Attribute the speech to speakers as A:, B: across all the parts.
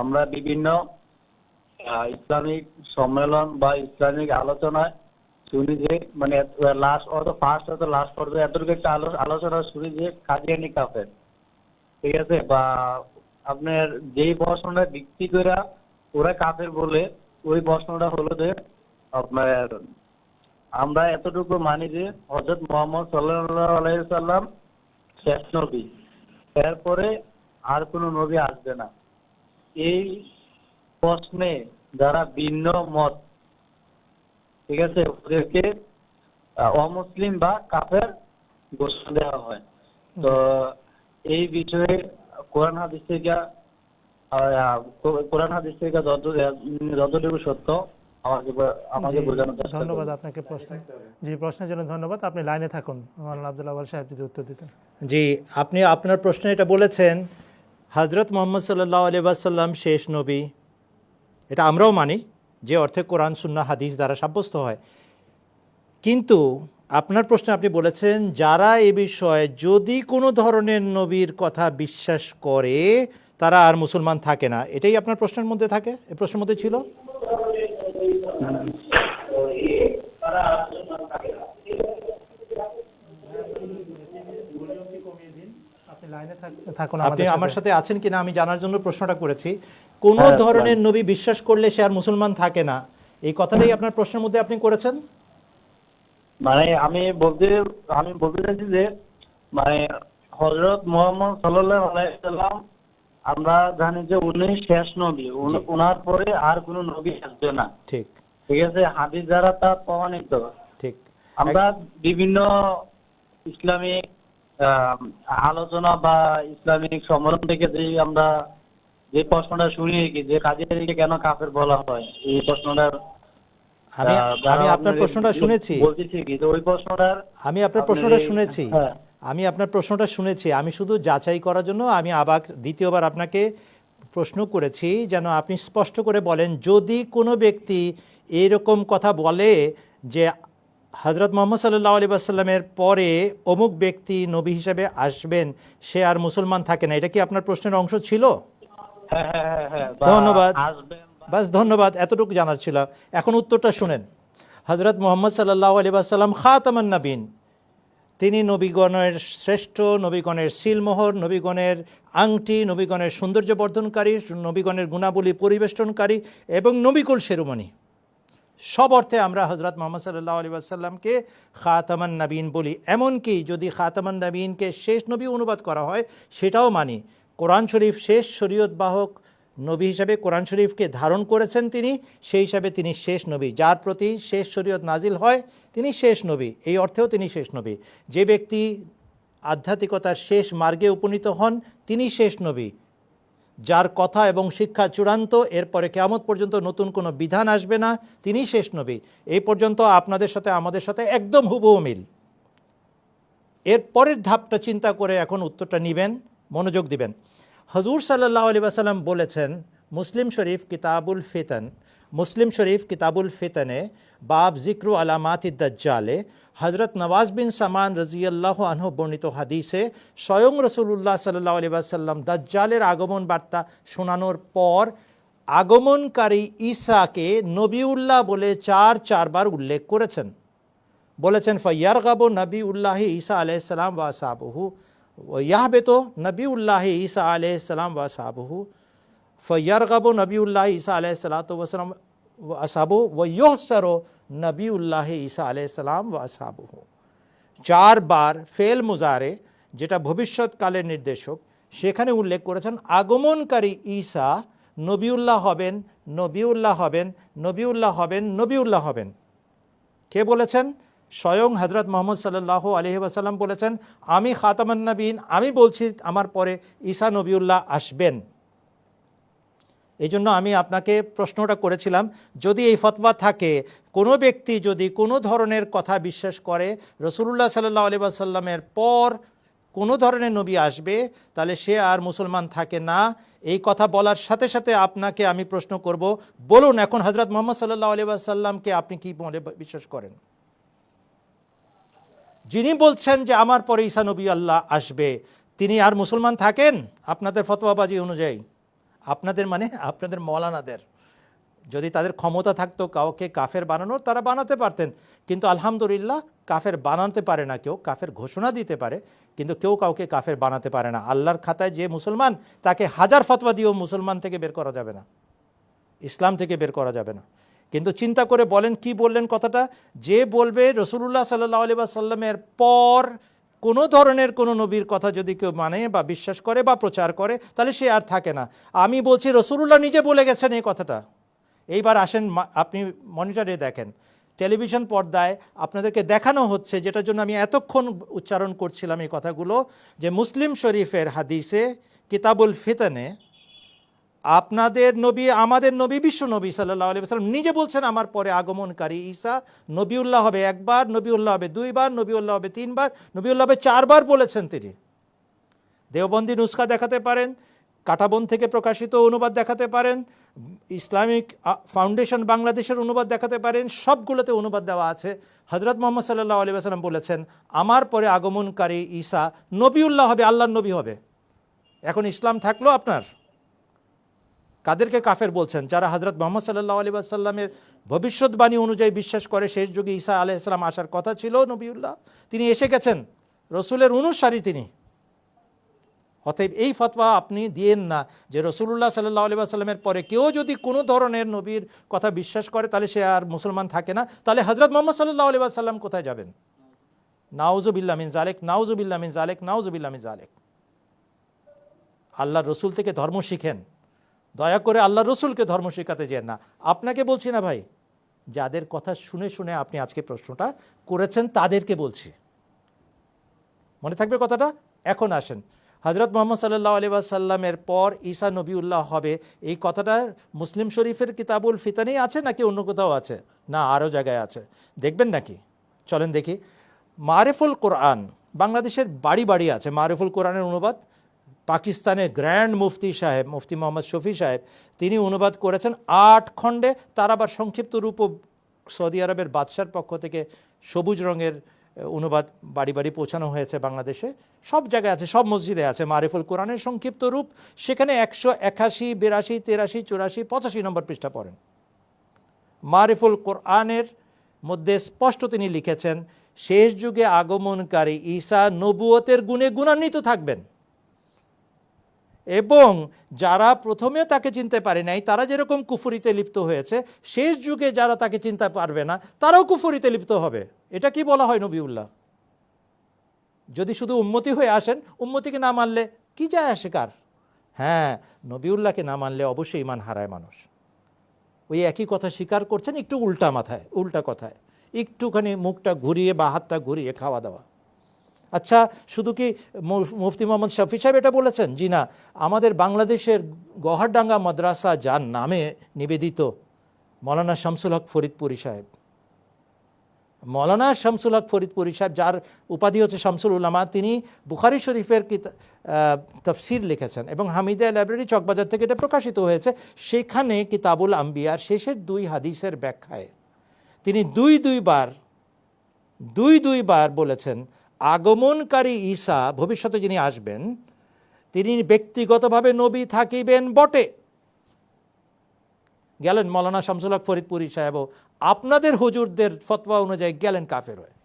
A: আমরা বিভিন্ন ইসলামিক সম্মেলন বা ইসলামিক আলোচনায় শুনি যে মানে লাস্ট অত ফার্স্ট অত লাস্ট পর্যন্ত এতটুকু একটা আলোচনা শুনি যে কাদিয়ানি কাফের, ঠিক আছে, বা আপনার যেই প্রশ্নটা ভিত্তি করে ওরা কাফের বলে ওই প্রশ্নটা হলো যে আপনার আমরা এতটুকু মানি যে হযরত মুহাম্মদ সাল্লাল্লাহু আলাইহি সাল্লাম শেষ নবী, এরপরে আর কোনো নবী আসবে না। এই প্রশ্নে যারা ভিন্ন মত, ঠিক আছে, ওদেরকে অমুসলিম বা কাফের ঘোষণা দেওয়া হয়। তো এই বিষয়ে কোরআন হাদিস থেকে যতটুকু সত্য আমাকে বোঝানোর চেষ্টা করুন।
B: ধন্যবাদ আপনাকে প্রশ্নের জন্য ধন্যবাদ। আপনি লাইনে থাকুন, মাওলানা আব্দুল আউয়াল সাহেব যদি উত্তর দিতেন।
C: জি, আপনি আপনার প্রশ্নে এটা বলেছেন হযরত মুহাম্মদ সাল্লাল্লাহু আলাইহি ওয়াসাল্লাম শেষ নবী, এটা আমরাও মানি যে অর্থে কোরআন সুন্নাহ হাদিস দ্বারা সাব্যস্ত হয়। কিন্তু আপনার প্রশ্নে আপনি বলেছেন যারা এ বিষয়ে যদি কোনো ধরনের নবীর কথা বিশ্বাস করে তারা আর মুসলমান থাকে না, এটাই আপনার প্রশ্নের মধ্যে থাকে, এই প্রশ্নের মধ্যে ছিল। আপনি আমার সাথে আছেন কিনা আমি জানার জন্য প্রশ্নটা করেছি। কোন ধরনের নবী বিশ্বাস করলে সে আর মুসলমান থাকে না, এই কথাটাই আপনার প্রশ্নের মধ্যে আপনি করেছেন।
A: মানে আমি বলতে চাইছি যে মানে হযরত মুহাম্মদ সাল্লাল্লাহু আলাইহি সাল্লাম আমরা জানি যে উনি শেষ নবী, ওনার পরে আর কোনো নবী আসবে না।
C: ঠিক,
A: ঠিক আছে, হাদিস দ্বারা তা প্রমাণিত।
C: ঠিক।
A: আমরা বিভিন্ন ইসলামিক আলোচনা বা ইসলামিক সম্মেলন থেকে আমরা যে প্রশ্নটা শুনি কি যে কাদিয়ানীকে কেন কাফের বলা হয়, এই প্রশ্নটার
C: আমি আপনার প্রশ্নটা শুনেছি,
A: বলতেছি কি ওই প্রশ্নটার
C: আমি আপনার প্রশ্নটা শুনেছি, আমি আপনার প্রশ্নটা শুনেছি। আমি শুধু যাচাই করার জন্য আমি আবার দ্বিতীয়বার আপনাকে প্রশ্ন করেছি যেন আপনি স্পষ্ট করে বলেন যদি কোনো ব্যক্তি এরকম কথা বলে যে হযরত মুহাম্মদ সাল্লাল্লাহু আলাইহি ওয়াসাল্লামের পরে অমুক ব্যক্তি নবী হিসেবে আসবেন, সে আর মুসলমান থাকে না, এটা কি আপনার প্রশ্নের অংশ ছিল? ধন্যবাদ, বাস ধন্যবাদ, এতটুকু জানার ছিল। এখন উত্তরটা শুনেন। হযরত মুহাম্মদ সাল্লাল্লাহু আলাইহি ওয়াসাল্লাম খাতামান নবীন, তিনি নবীগণের শ্রেষ্ঠ, নবীগণের সিলমোহর, নবীগণের আংটি, নবীগণের সৌন্দর্য বর্ধনকারী, নবীগণের গুণাবলী পরিবেষ্টনকারী এবং নবীকুল শিরোমণি। সব অর্থে আমরা হযরত মুহাম্মদ সাল্লাল্লাহু আলাইহি ওয়াসাল্লামকে খাতামান নবীন বলি। এমনকি যদি খাতামান নবীনকে শেষ নবী অনুবাদ করা হয় সেটাও মানি। কোরআন শরীফ শেষ শরীয়ত বাহক নবী হিসাবে কোরআন শরীফকে ধারণ করেছেন তিনি, সেই হিসাবে তিনি শেষ নবী। যার প্রতি শেষ শরীয়ত নাজিল হয় তিনি শেষ নবী, এই অর্থেও তিনি শেষ নবী। যে ব্যক্তি আধ্যাত্মিকতার শেষ মার্গে উপনীত হন তিনি শেষ নবী। যার কথা এবং শিক্ষা চূড়ান্ত, এরপরে কিয়ামত পর্যন্ত নতুন কোনো বিধান আসবে না, তিনি শেষ নবী। এই পর্যন্ত আপনাদের সাথে আমাদের সাথে একদম হুবহু মিল। এর পরের ধাপটা চিন্তা করে এখন উত্তরটা নেবেন, মনোযোগ দিবেন। হুজুর সাল্লাল্লাহু আলাইহি ওয়াসাল্লাম বলেছেন মুসলিম শরীফ কিতাবুল ফিতনে বাব জিক্রু আলামাতিদ দাজ্জালে হযরত নওয়াজ বিন সামান রাদিয়াল্লাহু আনহু বর্ণিত হাদিসে স্বয়ং রাসূলুল্লাহ সাল্লাল্লাহু আলাইহি ওয়াসাল্লাম দাজ্জালের আগমন বার্তা শোনানোর পর আগমনকারী ঈসাকে নবিউল্লাহ বলে চারবার উল্লেখ করেছেন। বলেছেন ফায়ারগাবু নবিউল্লাহি ঈসা আলাইহিস সালাম ওয়া আসহাবুহু ইয়াহবেতু নবিউল্লাহি ঈসা আলাইহিস সালাম ওয়া আসহাবুহু ফায়ারগাবু নবিউল্লাহি ঈসা আলাইহিস সালাতু ওয়া সালাম ওয়া আসহাবুহু ওয়া ইউহসারু নবিউল্লাহি ঈসা আলাইহিস সালাম ওয়া আসহাবুহু। চারবার ফেল মুজারে, যেটা ভবিষ্যৎকালের নির্দেশক, সেখানে উল্লেখ করেছেন আগমনকারী ঈসা নবিউল্লাহ হবেন, নবিউল্লাহ হবেন, নবিউল্লাহ হবেন, নবিউল্লাহ হবেন। কে বলেছেন? স্বয়ং হযরত মুহাম্মদ সাল্লাল্লাহু আলাইহি ওয়াসাল্লাম বলেছেন আমি খাতামান নবীন, আমি বলছি আমার পরে ঈসা নবিউল্লাহ আসবেন। এই জন্য আমি আপনাকে প্রশ্নটা করেছিলাম যদি এই ফতোয়া থাকে, কোনো ব্যক্তি যদি কোনো ধরনের কথা বিশ্বাস করে রাসূলুল্লাহ সাল্লাল্লাহু আলাইহি ওয়াসাল্লামের পর কোনো ধরনের নবী আসবে তাহলে সে আর মুসলমান থাকে না। এই কথা বলার সাথে সাথে আপনাকে আমি প্রশ্ন করব, বলুন এখন হযরত মুহাম্মদ সাল্লাল্লাহু আলাইহি ওয়াসাল্লামকে আপনি কি বলে বিশ্বাস করেন? যিনি বলছেন যে আমার পরে ঈসা নবী আল্লাহ আসবে, তিনি আর মুসলমান থাকেন আপনাদের ফতোয়াবাজি অনুযায়ী? আপনাদের মানে আপনাদের মৌলানাদের। যদি তাদের ক্ষমতা থাকতো কাউকে কাফের বানানোর, তারা বানাতে পারতেন, কিন্তু আলহামদুলিল্লাহ কাফের বানাতে পারে না কেউ। কাফের ঘোষণা দিতে পারে, কিন্তু কেউ কাউকে কাফের বানাতে পারে না। আল্লাহর খাতায় যে মুসলমান, তাকে হাজার ফতোয়া দিয়েও মুসলমান থেকে বের করা যাবে না, ইসলাম থেকে বের করা যাবে না। কিন্তু চিন্তা করে বলেন, কি বললেন কথাটা, যে বলবে রাসূলুল্লাহ সাল্লাল্লাহু আলাইহি ওয়াসাল্লামের পর কোনো ধরনের কোনো নবীর কথা যদি কেউ মানে বা বিশ্বাস করে বা প্রচার করে, তাহলে সে আর থাকে না। আমি বলছি রাসূলুল্লাহ নিজে বলে গেছেন এই কথাটা। এইবার আসেন, আপনি মনিটরে দেখেন, টেলিভিশন পর্দায় আপনাদেরকে দেখানো হচ্ছে, যেটার জন্য আমি এতক্ষণ উচ্চারণ করছিলাম এই কথাগুলো, যে মুসলিম শরীফের হাদিসে কিতাবুল ফিতানে আপনাদের নবী, আমাদের নবী, বিশ্ব নবী সাল্লাল্লাহু আলাইহি ওয়াসাল্লাম নিজে বলছেন, আমার পরে আগমনকারী ঈসা নবিউল্লাহ হবে একবার, নবিউল্লাহ হবে দুইবার, নবিউল্লাহ হবে তিনবার, নবিউল্লাহ হবে চারবার বলেছেন তিনি। দেওবন্দি নুসখা দেখাতে পারেন, কাটাবন থেকে প্রকাশিত অনুবাদ দেখাতে পারেন, ইসলামিক ফাউন্ডেশন বাংলাদেশের অনুবাদ দেখাতে পারেন, সবগুলোতে অনুবাদ দেওয়া আছে। হযরত মুহাম্মদ সাল্লাল্লাহু আলাইহি ওয়াসাল্লাম বলেছেন, আমার পরে আগমনকারী ঈসা নবিউল্লাহ হবে, আল্লাহর নবী হবে। এখন ইসলাম থাকলো আপনার? কাদেরকে কাফের বলছেন? যারা হযরত মুহাম্মদ সাল্লাল্লাহু আলাইহি ওয়াসাল্লামের ভবিষ্যৎবাণী অনুযায়ী বিশ্বাস করে শেষ যুগে ঈসা আলাইহিস সালাম আসার কথা ছিল, নবিউল্লাহ, তিনি এসে গেছেন, রসুলের অনুসারী তিনি। অতএব এই ফতোয়া আপনি দিয়েন না যে রাসূলুল্লাহ সাল্লাল্লাহু আলাইহি ওয়াসাল্লামের পরে কেউ যদি কোনো ধরনের নবীর কথা বিশ্বাস করে তাহলে সে আর মুসলমান থাকে না। তাহলে হযরত মুহাম্মদ সাল্লাল্লাহু আলাইহি ওয়াসাল্লাম কোথায় যাবেন? নাউযুবিল্লাহ মিন যালিক, নাউযুবিল্লাহ মিন যালিক, নাউযুবিল্লাহ মিন যালিক। আল্লাহর রসুল থেকে ধর্ম শিখেন, দয়া করে আল্লাহর রসুলকে ধর্ম শেখাতে যেন না। আপনাকে বলছি না ভাই, যাদের কথা শুনে শুনে আপনি আজকে প্রশ্নটা করেছেন তাদেরকে বলছি, মনে থাকবে কথাটা। এখন আসেন, হযরত মুহাম্মদ সাল্লাল্লাহু আলাইহি ওয়াসাল্লামের পর ঈসা নবিউল্লাহ হবে, এই কথাটা মুসলিম শরীফের কিতাবুল ফিতানেই আছে নাকি অন্য কোথাও আছে? না, আরও জায়গায় আছে, দেখবেন নাকি? চলেন দেখি। মারিফুল কোরআন, বাংলাদেশের বাড়ি বাড়ি আছে মারিফুল কোরআনের অনুবাদ। পাকিস্তানের গ্র্যান্ড মুফতি সাহেব, মুফতি মোহাম্মদ শফি সাহেব, তিনি অনুবাদ করেছেন 8 খণ্ডে। তার আবার সংক্ষিপ্ত রূপও সৌদি আরবের বাদশার পক্ষ থেকে সবুজ রঙের অনুবাদ বাড়ি বাড়ি পৌঁছানো হয়েছে বাংলাদেশে। সব জায়গায় আছে, সব মসজিদে আছে মারিফুল কোরআনের সংক্ষিপ্ত রূপ। সেখানে 181, 82, 83, 84, 85 নম্বর পৃষ্ঠা পড়েন। মারিফুল কোরআনের মধ্যে স্পষ্ট তিনি লিখেছেন, শেষ যুগে আগমনকারী ঈসা নবুয়তের গুণে গুণান্বিত থাকবেন, এবং যারা প্রথমে তাকে চিনতে পারে নাই তারা যেরকম কুফরিতে লিপ্ত হয়েছে, শেষ যুগে যারা তাকে চিনতে পারবে না তারাও কুফরিতে লিপ্ত হবে। এটা কি বলা হয় নবিউল্লাহ? যদি শুধু উম্মতি হয়ে আসেন, উম্মতিকে না মানলে কি যায় আসে কার? হ্যাঁ, নবিউল্লাহকে না মানলে অবশ্যই ঈমান হারায় মানুষ। ওই একই কথা স্বীকার করছেন, একটু উল্টা মাথায়, উল্টা কথায়, একটুখানি মুখটা ঘুরিয়ে বা হাতটা ঘুরিয়ে খাওয়া দাওয়া। আচ্ছা, শুধু কি মুফতি মোহাম্মদ শফি সাহেব এটা বলেছেন? জি না, আমাদের বাংলাদেশের গহারডাঙ্গা মাদ্রাসা যার নামে নিবেদিত মৌলানা শামসুল হক ফরিদপুরি সাহেব, মৌলানা শামসুল হক ফরিদপুরি সাহেব, যার উপাধি হচ্ছে শামসুল উলামা, তিনি বুখারী শরীফের তাফসীর লিখেছেন এবং হামিদা লাইব্রেরি চকবাজার থেকে এটা প্রকাশিত হয়েছে। সেখানে কিতাবুল আম্বিয়ার শেষের 2 হাদিসের ব্যাখ্যায় তিনি দুইবার বলেছেন, আগমনকারী ঈসা, ভবিষ্যতে যিনি আসবেন, তিনি ব্যক্তিগতভাবে নবী থাকিবেন বটে। গেলেন মৌলানা শামসুল হক ফরিদপুরি সাহেবও আপনাদের হুজুরদের ফতোয়া অনুযায়ী গেলেন কাফের হয়ে।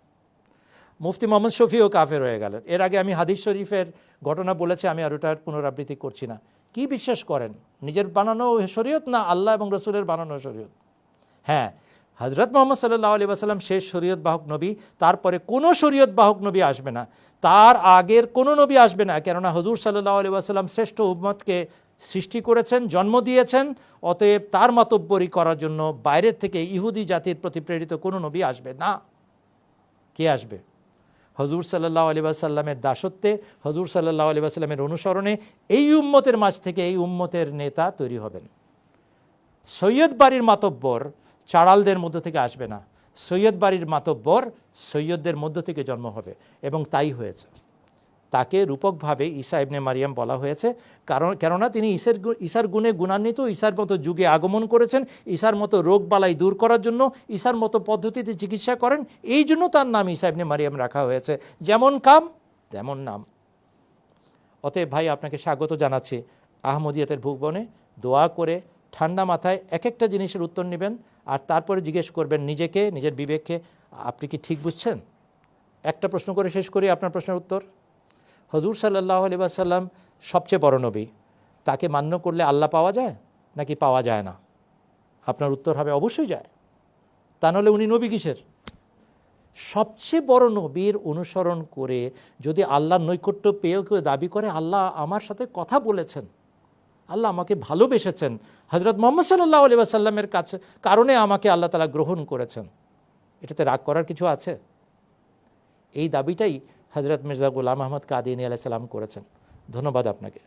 C: মুফতি মোহাম্মদ শফিও কাফের হয়ে গেলেন। এর আগে আমি হাদিস শরীফের ঘটনা বলেছি, আমি আর ওটার পুনরাবৃত্তি করছি না। কি বিশ্বাস করেন? নিজের বানানো শরীয়ত না আল্লাহ এবং রসুলের বানানো শরীয়ত? হ্যাঁ, হযরত মুহাম্মদ সাল্লাল্লাহু আলাইহি ওয়াসাল্লাম শেষ শরীয়ত বাহক নবী, তারপরে কোনো শরীয়ত বাহক নবী আসবে না, তার আগের কোনো নবী আসবে না। কেননা হুজুর সাল্লাল্লাহু আলাইহি ওয়াসাল্লাম শ্রেষ্ঠ উম্মতকে সৃষ্টি করেছেন, জন্ম দিয়েছেন। অতএব তার মাতব্বরি করার জন্য বাইরের থেকে ইহুদি জাতির প্রতি প্রেরিত কোনো নবী আসবে না। কে আসবে? হুজুর সাল্লাল্লাহু আলাইহি ওয়াসাল্লামের দাসত্বে, হুজুর সাল্লাল্লাহু আলাইহি ওয়াসাল্লামের অনুসরণে এই উম্মতের মাঝ থেকে এই উম্মতের নেতা তৈরি হবেন। সৈয়দ বাড়ির মাতব্বর চাড়ালদের মধ্য থেকে আসবে না, সৈয়দ বাড়ির মাতব্বর সৈয়দদের মধ্য থেকে জন্ম হবে, এবং তাই হয়েছে। তাকে রূপকভাবে ঈসা ইবনে মারিয়াম বলা হয়েছে, কেননা তিনি ঈসার গুণে গুণান্বিত, ঈসার মতো যুগে আগমন করেছেন, ঈসার মতো রোগ বালাই দূর করার জন্য, ঈসার মতো পদ্ধতিতে চিকিৎসা করেন। এই জন্য তার নাম ঈসা ইবনে মারিয়াম রাখা হয়েছে। যেমন কাম তেমন নাম। অতএব ভাই, আপনাকে স্বাগত জানাচ্ছি আহমদিয়াতের ভুবনে, দোয়া করে ঠান্ডা মাথায় এক একটা জিনিসের উত্তর নেবেন, আর তারপরে জিজ্ঞেস করবেন নিজেকে, নিজের বিবেককে, আপনি কি ঠিক বুঝছেন? একটা প্রশ্ন করে শেষ করি আপনার প্রশ্নের উত্তর। হুজুর সাল্লাল্লাহু আলাইহি ওয়াসাল্লাম সবচেয়ে বড় নবী, তাকে মান্য করলে আল্লাহ পাওয়া যায় নাকি পাওয়া যায় না? আপনার উত্তর হবে অবশ্যই যায়। তা নাহলে উনি নবী কিসের? সবচেয়ে বড় নবীর অনুসরণ করে যদি আল্লাহর নৈকট্য পেয়েও কেউ দাবি করে আল্লাহ আমার সাথে কথা বলেছেন, আল্লাহ আমাকে ভালোবেসেছেন, হযরত মুহাম্মদ সাল্লাল্লাহু আলাইহি ওয়াসাল্লামের কাছে কারণে আমাকে আল্লাহ তাআলা গ্রহণ করেছেন, এটাতে রাগ করার কিছু আছে? এই দাবিটাই হযরত মির্জা গোলাম আহমদ কাদিয়ানী আলাইহিস সালাম করেছেন। ধন্যবাদ আপনাকে।